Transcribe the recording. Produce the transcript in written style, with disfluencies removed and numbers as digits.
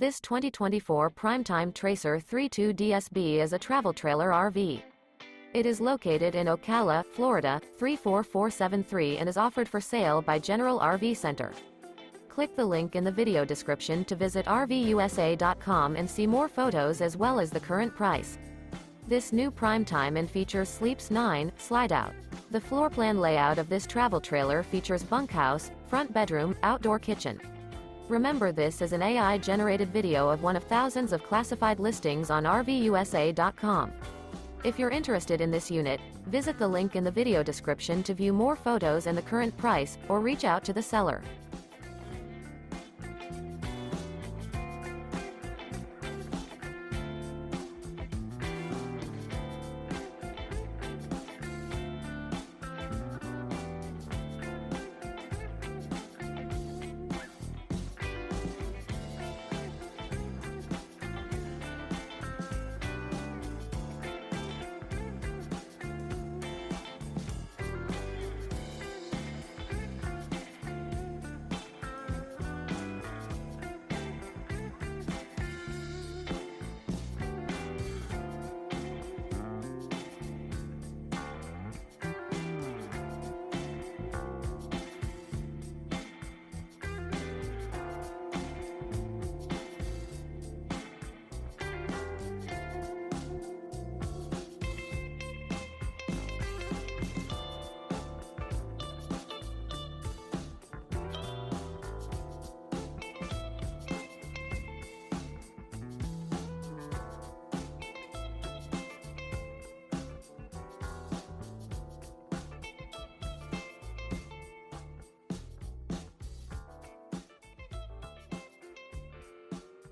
This 2024 Primetime Tracer 32 DSB is a travel trailer RV. It is located in Ocala, Florida, 34473 and is offered for sale by General RV Center. Click the link in the video description to visit RVUSA.com and see more photos as well as the current price. This new Primetime and features Sleeps 9, Slideout. The floor plan layout of this travel trailer features bunkhouse, front bedroom, outdoor kitchen. Remember, this is an AI-generated video of one of thousands of classified listings on RVUSA.com. If you're interested in this unit, visit the link in the video description to view more photos and the current price, or reach out to the seller.